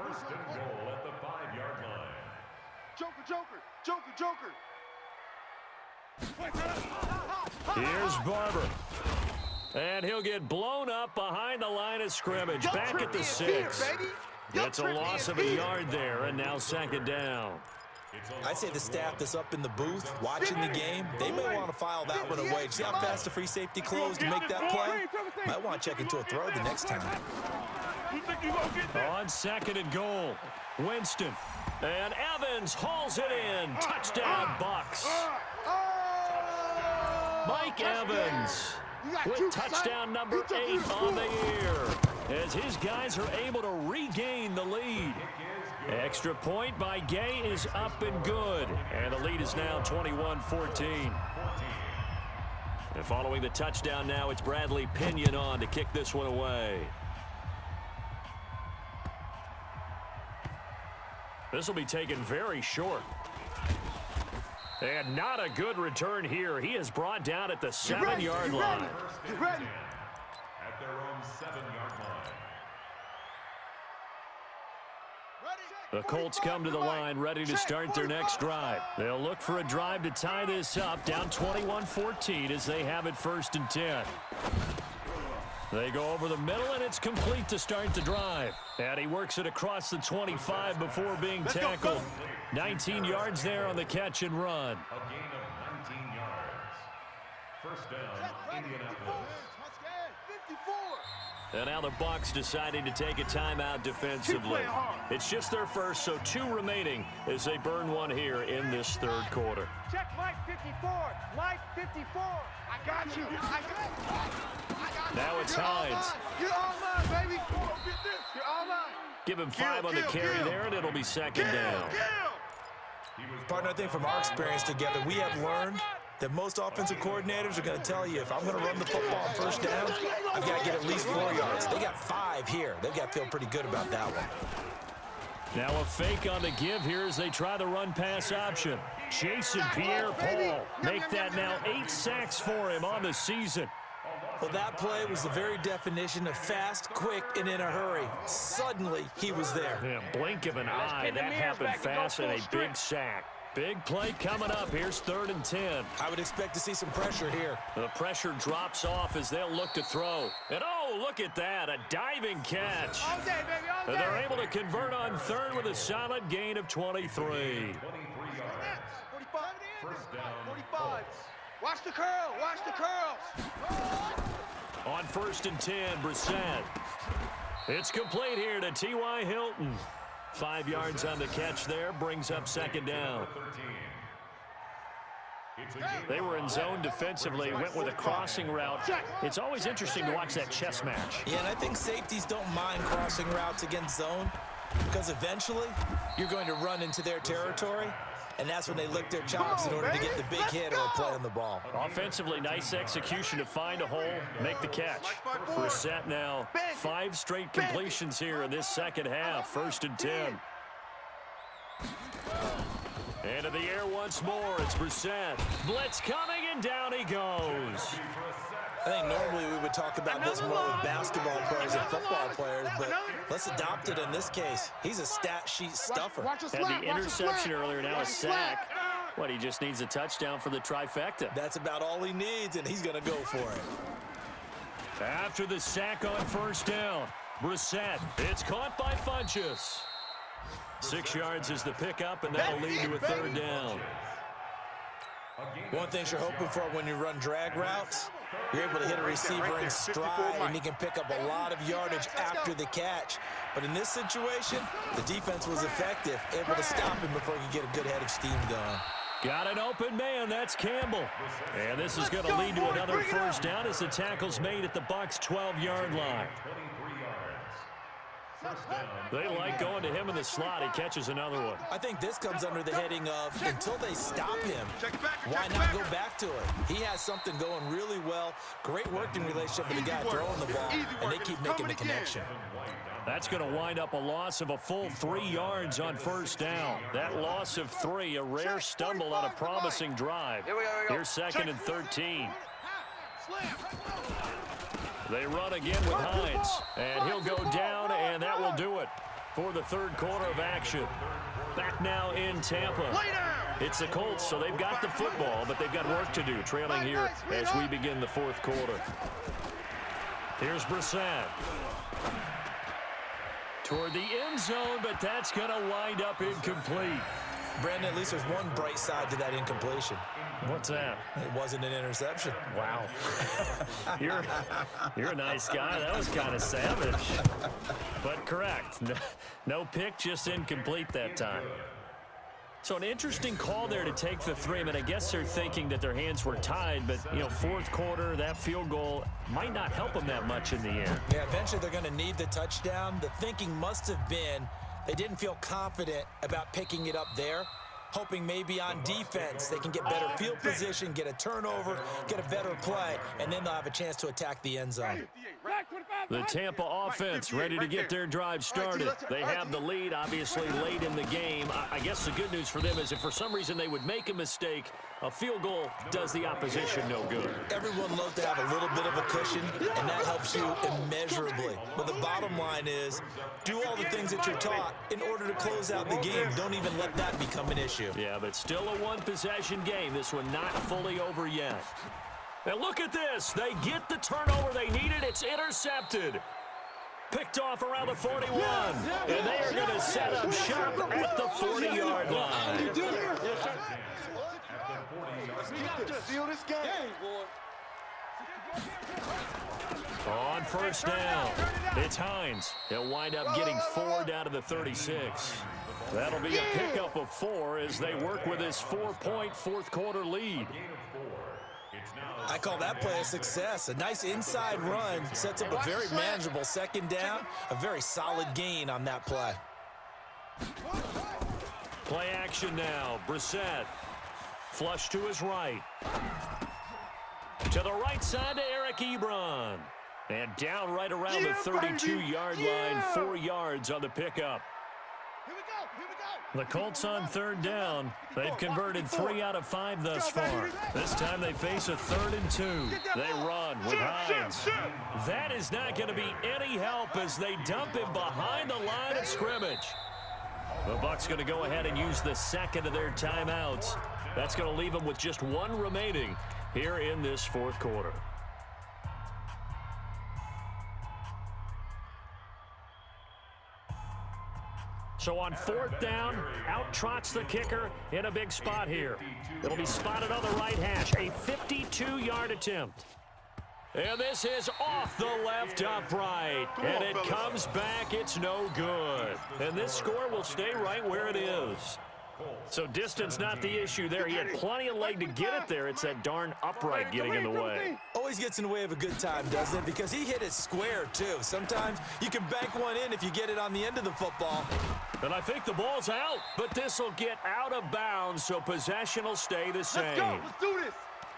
First and goal at the 5-yard line. Joker, Joker, Joker, Joker. Here's Barber. And he'll get blown up behind the line of scrimmage. Back at the 6. It's a loss of a yard there, and now second down. I'd say the staff that's up in the booth watching the game, they may want to file that one away. See how fast the free safety closed to make that play? Might want to check into a throw the next time. On second and goal, Winston. And Evans hauls it in. Touchdown, Bucks. Mike Evans with touchdown number 8 on the year, as his guys are able to regain the lead. Extra point by Gay is up and good, and the lead is now 21-14. And following the touchdown now, it's Bradley Pinion on to kick this one away. This will be taken very short. And not a good return here. He is brought down at the 7-yard line. Get ready. At their own 7-yard line. The Colts come to the line ready to start their next drive. They'll look for a drive to tie this up, down 21-14 as they have it 1st and 10. They go over the middle, and it's complete to start the drive. And he works it across the 25 before being tackled. 19 yards there on the catch and run. A gain of 19 yards. First down, Indianapolis. And now the Bucs deciding to take a timeout defensively. It's just their first, so 2 remaining as they burn one here in this 3rd quarter. Check Mike 54. Mike 54. I got you. I got you. Now it's Hines. You're all mine, baby. You're all mine. Give him 5 on the carry there, and it'll be second down. Partner, I think from our experience together, we have learned that most offensive coordinators are going to tell you, if I'm going to run the football on 1st down, I've got to get at least 4 yards. They got 5 here. They've got to feel pretty good about that one. Now a fake on the give here as they try the run-pass option. Jason Pierre-Paul make that now 8 sacks for him on the season. Well, that play was the very definition of fast, quick, and in a hurry. Suddenly, he was there. Yeah, blink of an eye, that happened fast, and a big sack. Big play coming up. Here's 3rd and 10. I would expect to see some pressure here. The pressure drops off as they'll look to throw. And oh, look at that, a diving catch. All day, baby, all day. And they're able to convert on 3rd with a solid gain of 23. 23 yards. 45. First down, 45. Watch the curl. Watch the curls. On 1st and 10, Brissett. It's complete here to T.Y. Hilton. 5 yards on the catch there, brings up second down. They were in zone defensively, went with a crossing route. It's always interesting to watch that chess match. Yeah, and I think safeties don't mind crossing routes against zone, because eventually you're going to run into their territory, and that's when they lick their chops in order to get the big hit or a play on the ball. Offensively, nice execution to find a hole, make the catch. Brissett now 5 straight completions here in this second half. 1st and 10. Into the air once more. It's Brissett. Blitz coming, and down he goes. I think normally we would talk about this more with basketball players and football players, but let's adopt it in this case. He's a stat sheet stuffer. Had the interception earlier, now a sack. What, he just needs a touchdown for the trifecta. That's about all he needs, and he's going to go for it. After the sack on 1st down, Brissett. It's caught by Funchess. 6 yards is the pickup, and that'll lead to a 3rd down. One thing you're hoping for when you run drag routes, you're able to hit a receiver in stride, and he can pick up a lot of yardage after the catch. But in this situation, the defense was effective, able to stop him before he could get a good head of steam going. Got an open man. That's Campbell. And this is going to lead to another 1st down as the tackle's made at the Bucs' 12-yard line. They like going to him in the slot. He catches another one. I think this comes under the heading of, until they stop him, why not go back to it? He has something going really well. Great working relationship with the guy throwing the ball, and they keep making the connection. That's going to wind up a loss of a full 3 yards on 1st down. That loss of 3, a rare stumble on a promising drive. Here's 2nd and 13. They run again with Hines, and he'll go down, and that will do it. for the third quarter of action. Back now in Tampa. It's the Colts, so they've got the football, but they've got work to do, trailing here as we begin the fourth quarter. Here's Brissett. Toward the end zone, but that's going to wind up incomplete. Brandon, at least there's one bright side to that incompletion. What's that? It wasn't an interception. Wow. You're a nice guy. That was kind of savage. But correct. No pick, just incomplete that time. So an interesting call there to take the 3. I mean, I guess they're thinking that their hands were tied, but, you know, fourth quarter, that field goal might not help them that much in the end. Yeah, eventually they're going to need the touchdown. The thinking must have been they didn't feel confident about picking it up there, hoping maybe on defense they can get better field position, get a turnover, get a better play, and then they'll have a chance to attack the end zone. The Tampa offense ready to get their drive started. They have the lead, obviously, late in the game. I guess the good news for them is if for some reason they would make a mistake, a field goal does the opposition no good. Everyone loves to have a little bit of a cushion, and that helps you immeasurably. But the bottom line is, do all the things that you're taught in order to close out the game. Don't even let that become an issue. Yeah, but still a one-possession game. This one not fully over yet. And look at this. They get the turnover they needed. It's intercepted. Picked off around the 41. And they are going to set up shop at the 40-yard line. On first down, it's Hines. He'll wind up getting 4 down to the 36. That'll be a pickup of 4 as they work with his 4-point fourth quarter lead. I call that play a success. A nice inside run sets up a very manageable second down, a very solid gain on that play. Play action now. Brissett. Flush to his right. To the right side to Eric Ebron. And down right around the 32-yard line, 4 yards on the pickup. The Colts on third down. They've converted 3 out of 5 thus far. This time they face a 3rd and 2. They run with Hines. That is not going to be any help as they dump him behind the line of scrimmage. The Bucs going to go ahead and use the second of their timeouts. That's going to leave them with just 1 remaining here in this fourth quarter. So on fourth down, out trots the kicker in a big spot here. It'll be spotted on the right hash, a 52-yard attempt. And this is off the left upright. And it comes back, it's no good. And this score will stay right where it is. So distance not the issue there. He had plenty of leg to get it there. It's that darn upright getting in the way. Always gets in the way of a good time, doesn't it? Because he hit it square, too. Sometimes you can bank one in if you get it on the end of the football. And I think the ball's out, but this will get out of bounds, so possession will stay the same. Let's go. Let's do this.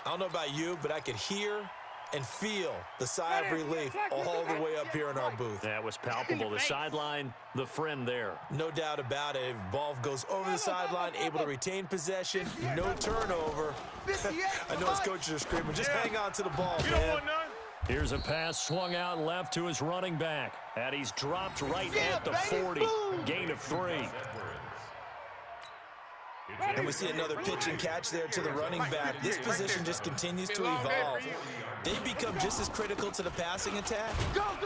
I don't know about you, but I could hear and feel the sigh of relief all the way up here in our booth. That was palpable. The sideline, the friend there. No doubt about it. Ball goes over the sideline, able to retain possession, no turnover. I know his coaches are screaming, just hang on to the ball, man. Here's a pass swung out left to his running back. And he's dropped right at the 40. Gain of 3. And we see another pitch and catch there to the running back. This position just continues to evolve. They become just as critical to the passing attack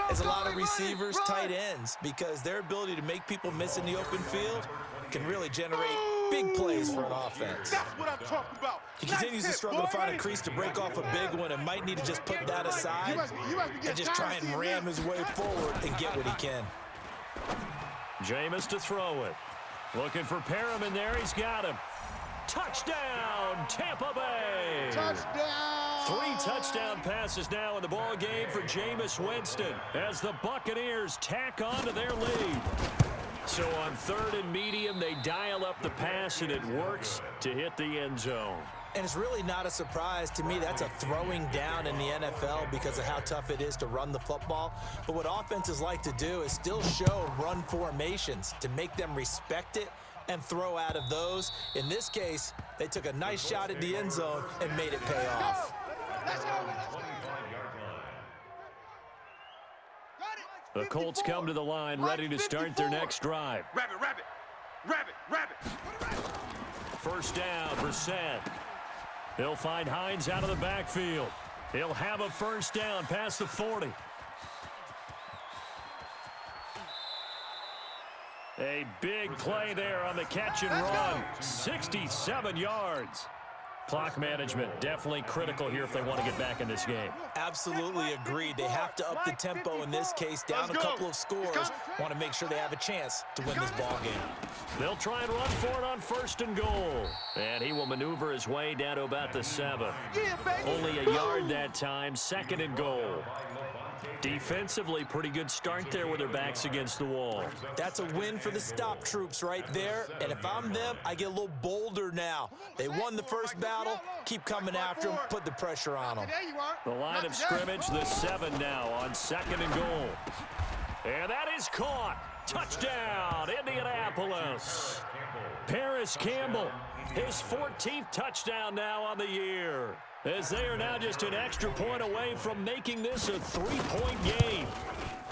as a lot of receivers, tight ends, because their ability to make people miss in the open field can really generate big plays for an offense. That's what I'm talking about. He continues to struggle to find a crease to break off a big one and might need to just put that aside and just try and ram his way forward and get what he can. Jameis to throw it. Looking for Perriman there. He's got him. Touchdown, Tampa Bay. Touchdown. 3 touchdown passes now in the ball game for Jameis Winston as the Buccaneers tack on to their lead. So on 3rd and medium, they dial up the pass, and it works to hit the end zone. And it's really not a surprise to me. That's a throwing down in the NFL because of how tough it is to run the football. But what offenses like to do is still show run formations to make them respect it and throw out of those. In this case, they took a nice shot at the end zone and made it pay off. Let's go. Let's go. The Colts come to the line ready to start their next drive. Rabbit. First down, Brissett. He'll find Hines out of the backfield. He'll have a first down past the 40. A big play there on the catch and run. 67 yards. Clock management definitely critical here if they want to get back in this game. Absolutely agreed. They have to up the tempo in this case, down a couple of scores. Want to make sure they have a chance to win this ball game. They'll try and run for it on first and goal. And he will maneuver his way down to about the 7. Only a yard that time, second and goal. Defensively, pretty good start there with their backs against the wall. That's a win for the stop troops right there. And if I'm them, I get a little bolder now. They won the first battle. Keep coming after them. Put the pressure on them. The line of scrimmage, the 7 now on second and goal. And that is caught. Touchdown, Indianapolis. Paris Campbell, his 14th touchdown now on the year, as they are now just an extra point away from making this a 3-point game.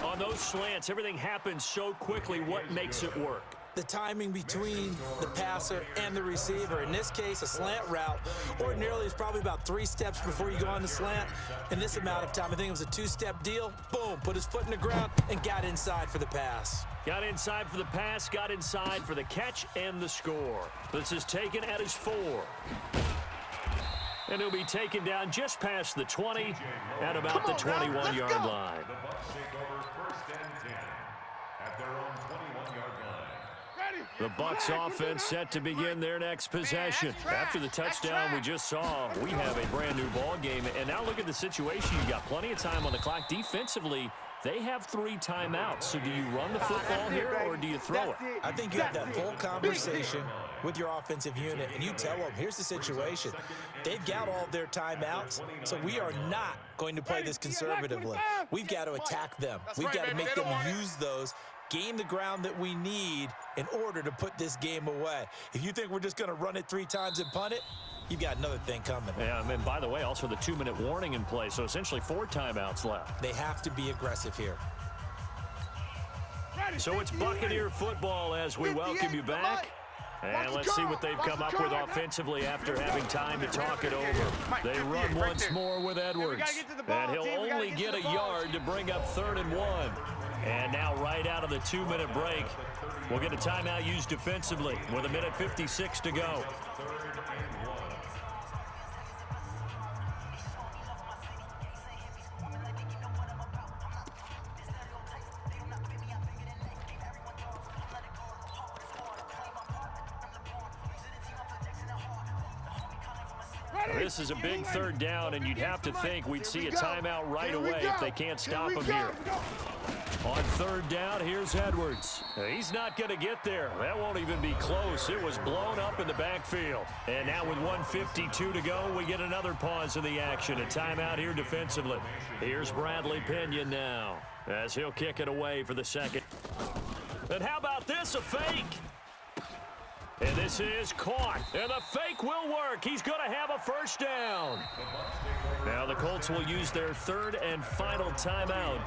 On those slants, everything happens so quickly. What makes it work? The timing between the passer and the receiver. In this case, a slant route ordinarily is probably about 3 steps before you go on the slant. In this amount of time, I think it was a 2-step deal. Boom, put his foot in the ground and got inside for the pass. Got inside for the pass, got inside for the catch and the score. This is taken at his 4. And he'll be taken down just past the 20 at about the 21-yard line. The Bucs take over first and 10 at their own 21-yard line. The Bucs offense set to begin their next possession. After the touchdown we just saw, we have a brand new ball game. And now look at the situation. You've got plenty of time on the clock. Defensively, they have 3 timeouts. So do you run the football here or do you throw it? I think you have that full conversation with your offensive unit, and you tell them, here's the situation. They've got all their timeouts, so we are not going to play this conservatively. We've got to attack them. We've got to make them use those, gain the ground that we need in order to put this game away. If you think we're just going to run it 3 times and punt it, you've got another thing coming. Yeah, and by the way, also the 2-minute warning in play, so essentially 4 timeouts left. They have to be aggressive here. So it's Buccaneer football as we welcome you back. And let's see what they've come up with offensively after having time to talk it over. They run once more with Edwards. And he'll only get a yard to bring up 3rd and 1. And now right out of the 2-minute break, we'll get a timeout used defensively with 1:56 to go. This is a big 3rd down, and you'd have to think we'd see a timeout right away if they can't stop him here. On 3rd down, here's Edwards. He's not going to get there. That won't even be close. It was blown up in the backfield. And now with 1:52 to go, we get another pause in the action. A timeout here defensively. Here's Bradley Pinion now as he'll kick it away for the 2nd. And how about this, a fake? And this is caught, and the fake will work. He's going to have a first down. Now the Colts will use their 3rd and final timeout,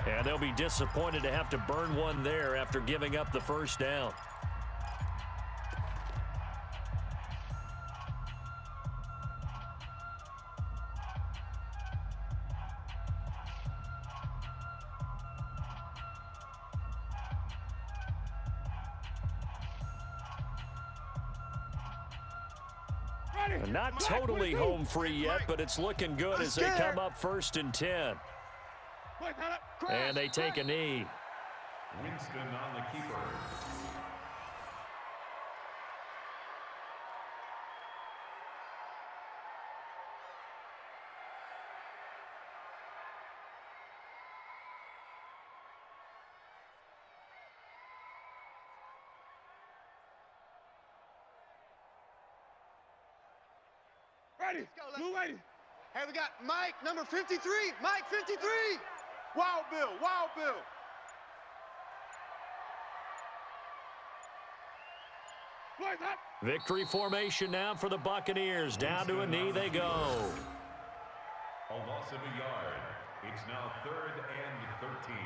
and they'll be disappointed to have to burn one there after giving up the first down. Not totally home free yet, but it's looking good as they come up 1st and 10. And they take a knee. Winston on the keeper. Ready, blue ready. Hey, we got Mike, number 53. Mike, 53. Wild Bill, Wild Bill. Victory formation now for the Buccaneers. Down to a knee they go. A loss of a yard. It's now 3rd and 13.